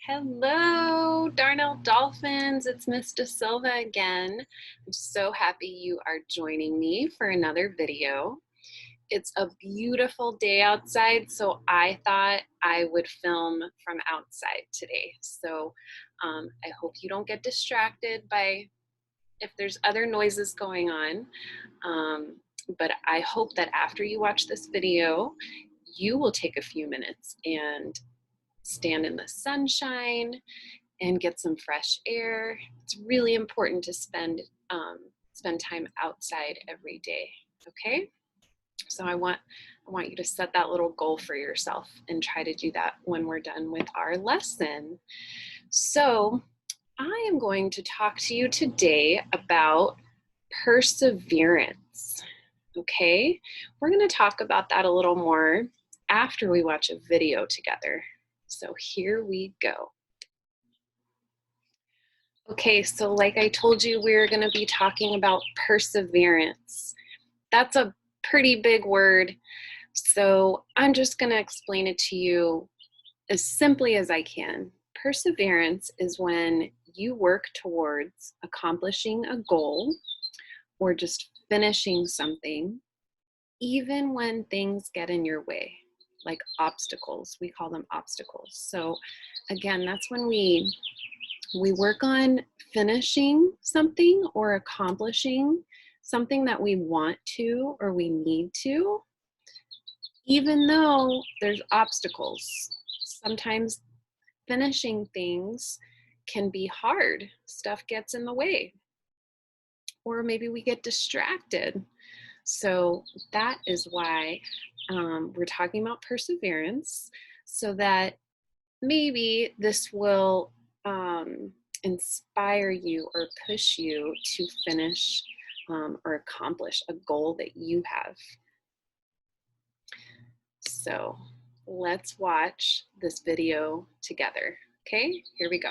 Hello, Darnell Dolphins. It's Miss Da Silva again. I'm so happy you are joining me for another video. It's a beautiful day outside, so I thought I would film from outside today. So I hope you don't get distracted by if there's other noises going on. But I hope that after you watch this video, you will take a few minutes and stand in the sunshine and get some fresh air. It's really important to spend time outside every day. Okay, so I want you to set that little goal for yourself and try to do that when we're done with our lesson. So I am going to talk to you today about perseverance. Okay, we're going to talk about that a little more after we watch a video together. So here we go. Okay, so like I told you, we're going to be talking about perseverance. That's a pretty big word, so I'm just going to explain it to you as simply as I can. Perseverance is when you work towards accomplishing a goal or just finishing something, even when things get in your way, like obstacles. We call them obstacles. So again, that's when we work on finishing something or accomplishing something that we want to or we need to, even though there's obstacles. Sometimes finishing things can be hard. Stuff gets in the way, or maybe we get distracted. So that is why we're talking about perseverance, so that maybe this will inspire you or push you to finish or accomplish a goal that you have. So let's watch this video together. Okay, here we go.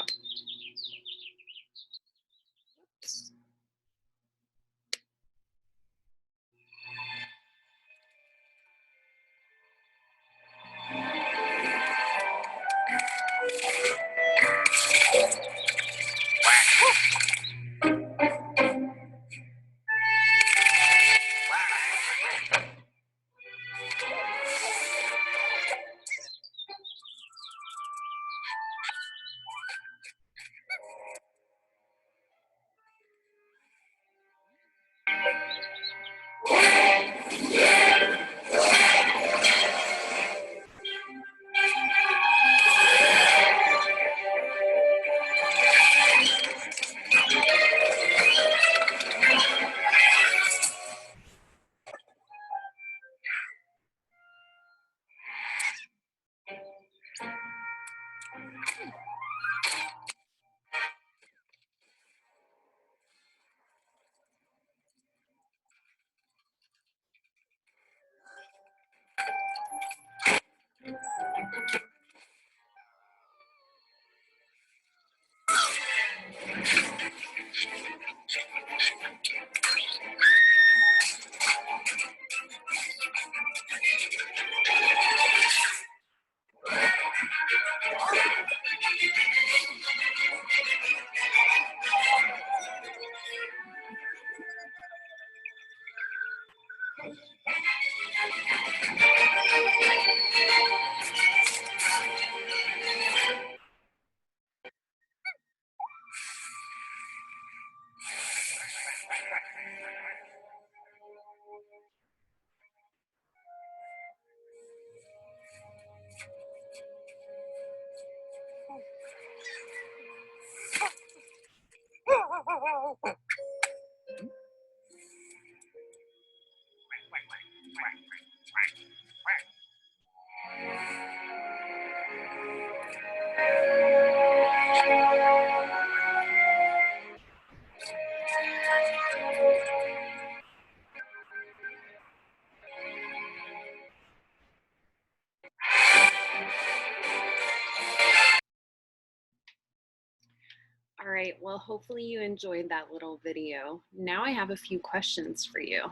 All right, well, hopefully you enjoyed that little video. Now I have a few questions for you.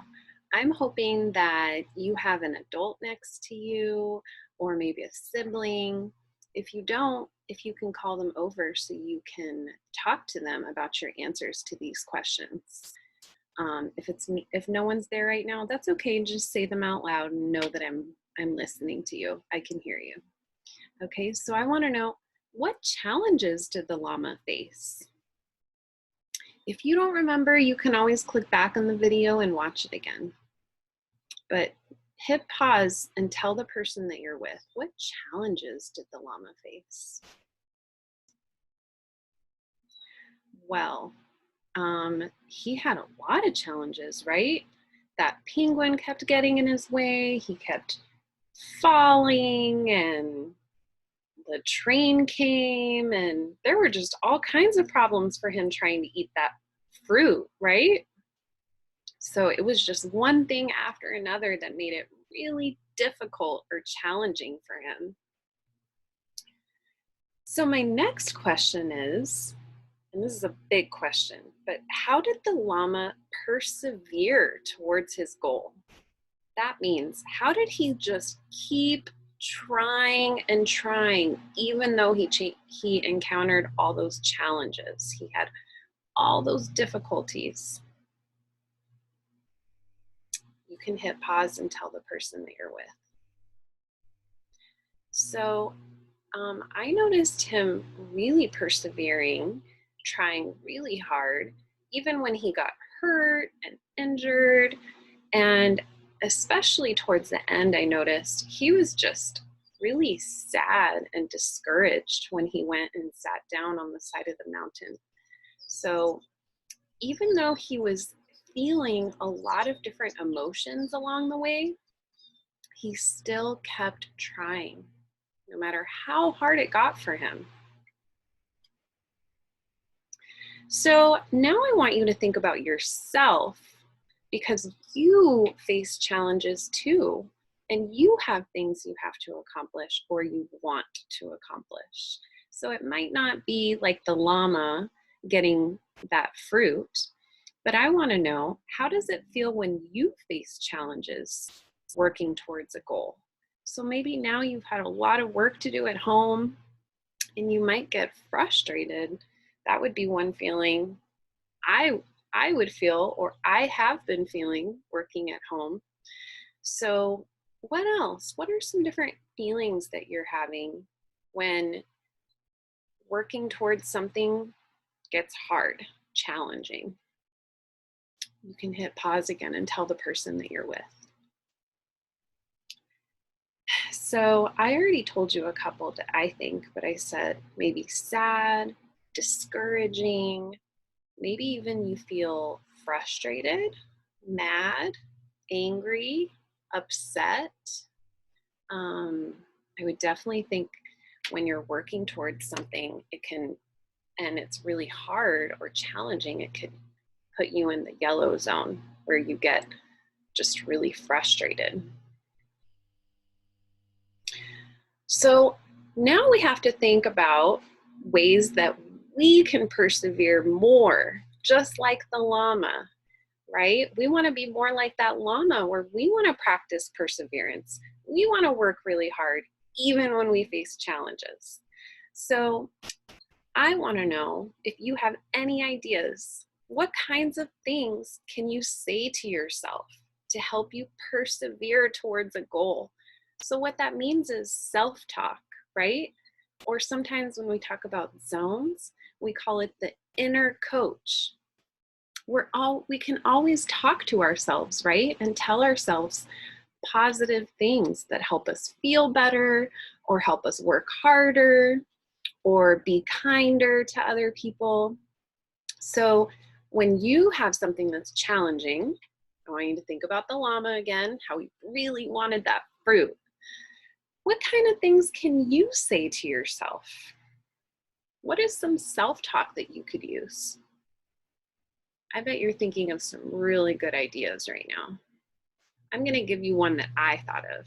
I'm hoping that you have an adult next to you or maybe a sibling If you don't, if you can call them over so you can talk to them about your answers to these questions. If no one's there right now, that's okay. Just say them out loud and know that I'm listening to you. I can hear you. Okay, so I want to know, what challenges did the llama face? If you don't remember, you can always click back on the video and watch it again. But hit pause and tell the person that you're with, what challenges did the llama face? Well, he had a lot of challenges, right? That penguin kept getting in his way. He kept falling, and the train came, and there were just all kinds of problems for him trying to eat that fruit, right? So it was just one thing after another that made it really difficult or challenging for him. So my next question is, and this is a big question, but how did the llama persevere towards his goal? That means, how did he just keep trying and trying, even though he encountered all those challenges? He had all those difficulties. You can hit pause and tell the person that you're with. So I noticed him really persevering, trying really hard, even when he got hurt and injured. And especially towards the end, I noticed he was just really sad and discouraged when he went and sat down on the side of the mountain. So even though he was feeling a lot of different emotions along the way, he still kept trying, no matter how hard it got for him. So now I want you to think about yourself, because you face challenges too, and you have things you have to accomplish or you want to accomplish. So it might not be like the llama getting that fruit, but I want to know, how does it feel when you face challenges working towards a goal? So maybe now you've had a lot of work to do at home and you might get frustrated. That would be one feeling I would feel, or I have been feeling working at home. So what else? What are some different feelings that you're having when working towards something gets hard, challenging? You can hit pause again and tell the person that you're with. So I already told you a couple that I think, but I said maybe sad, discouraging, maybe even you feel frustrated, mad, angry, upset. I would definitely think when you're working towards something, and it's really hard or challenging, it could put you in the yellow zone where you get just really frustrated. So now we have to think about ways that we can persevere more, just like the llama, right? We want to be more like that llama, where we want to practice perseverance. We want to work really hard, even when we face challenges. So I want to know if you have any ideas. What kinds of things can you say to yourself to help you persevere towards a goal? So what that means is self-talk, right? Or sometimes when we talk about zones, we call it the inner coach. We can always talk to ourselves, right? And tell ourselves positive things that help us feel better, or help us work harder, or be kinder to other people. So when you have something that's challenging, I want you to think about the llama again, how he really wanted that fruit. What kind of things can you say to yourself? What is some self-talk that you could use? I bet you're thinking of some really good ideas right now. I'm going to give you one that I thought of.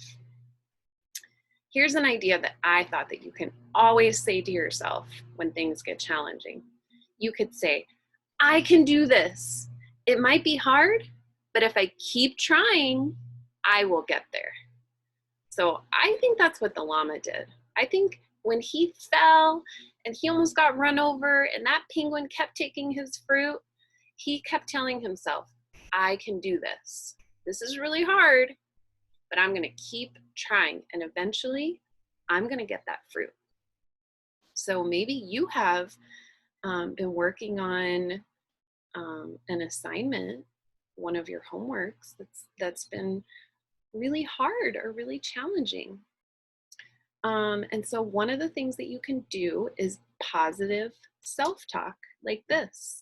Here's an idea that I thought that you can always say to yourself when things get challenging. You could say, I can do this. It might be hard, but if I keep trying, I will get there. So I think that's what the llama did. I think when he fell and he almost got run over and that penguin kept taking his fruit, he kept telling himself, I can do this. This is really hard, but I'm going to keep trying. And eventually, I'm going to get that fruit. So maybe you have been working on an assignment, one of your homeworks that's been really hard or really challenging. And so one of the things that you can do is positive self-talk like this,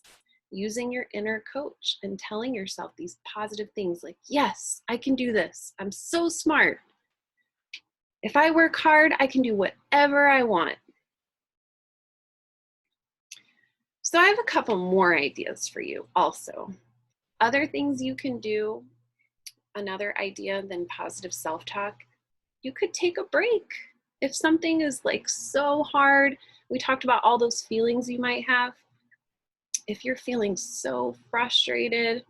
using your inner coach and telling yourself these positive things like, yes, I can do this. I'm so smart. If I work hard, I can do whatever I want. So I have a couple more ideas for you also. Other things you can do, another idea than positive self-talk, you could take a break. If something is like so hard, we talked about all those feelings you might have. If you're feeling so frustrated,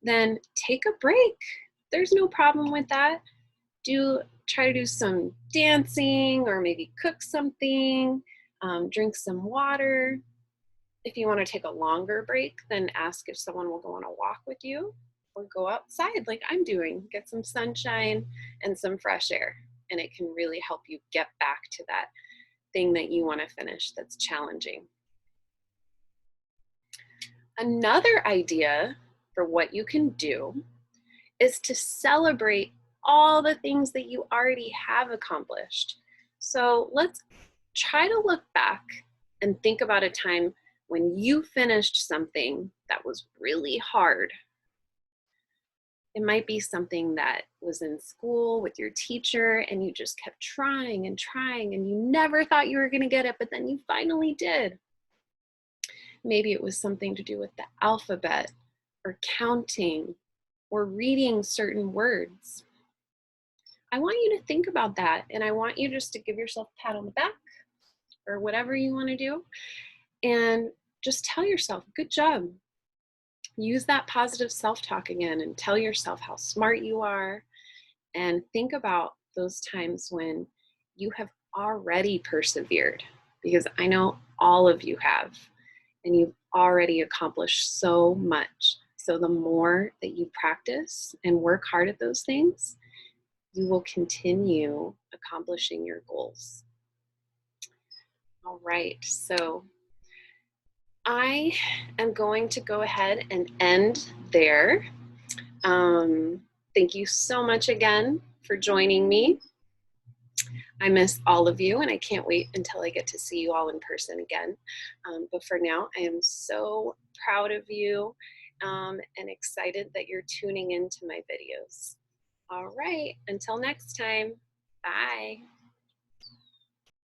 then take a break. There's no problem with that. Try to do some dancing or maybe cook something, drink some water. If you want to take a longer break, then ask if someone will go on a walk with you or go outside like I'm doing, get some sunshine and some fresh air. And it can really help you get back to that thing that you want to finish that's challenging. Another idea for what you can do is to celebrate all the things that you already have accomplished. So let's try to look back and think about a time when you finished something that was really hard. It might be something that was in school with your teacher and you just kept trying and trying and you never thought you were going to get it, but then you finally did. Maybe it was something to do with the alphabet or counting or reading certain words. I want you to think about that, and I want you just to give yourself a pat on the back or whatever you want to do, and just tell yourself, good job. Use that positive self-talk again and tell yourself how smart you are, and think about those times when you have already persevered, because I know all of you have, and you've already accomplished so much. So the more that you practice and work hard at those things, you will continue accomplishing your goals. All right, so I am going to go ahead and end there. Thank you so much again for joining me. I miss all of you and I can't wait until I get to see you all in person again. But for now, I am so proud of you and excited that you're tuning into my videos. All right, until next time, bye.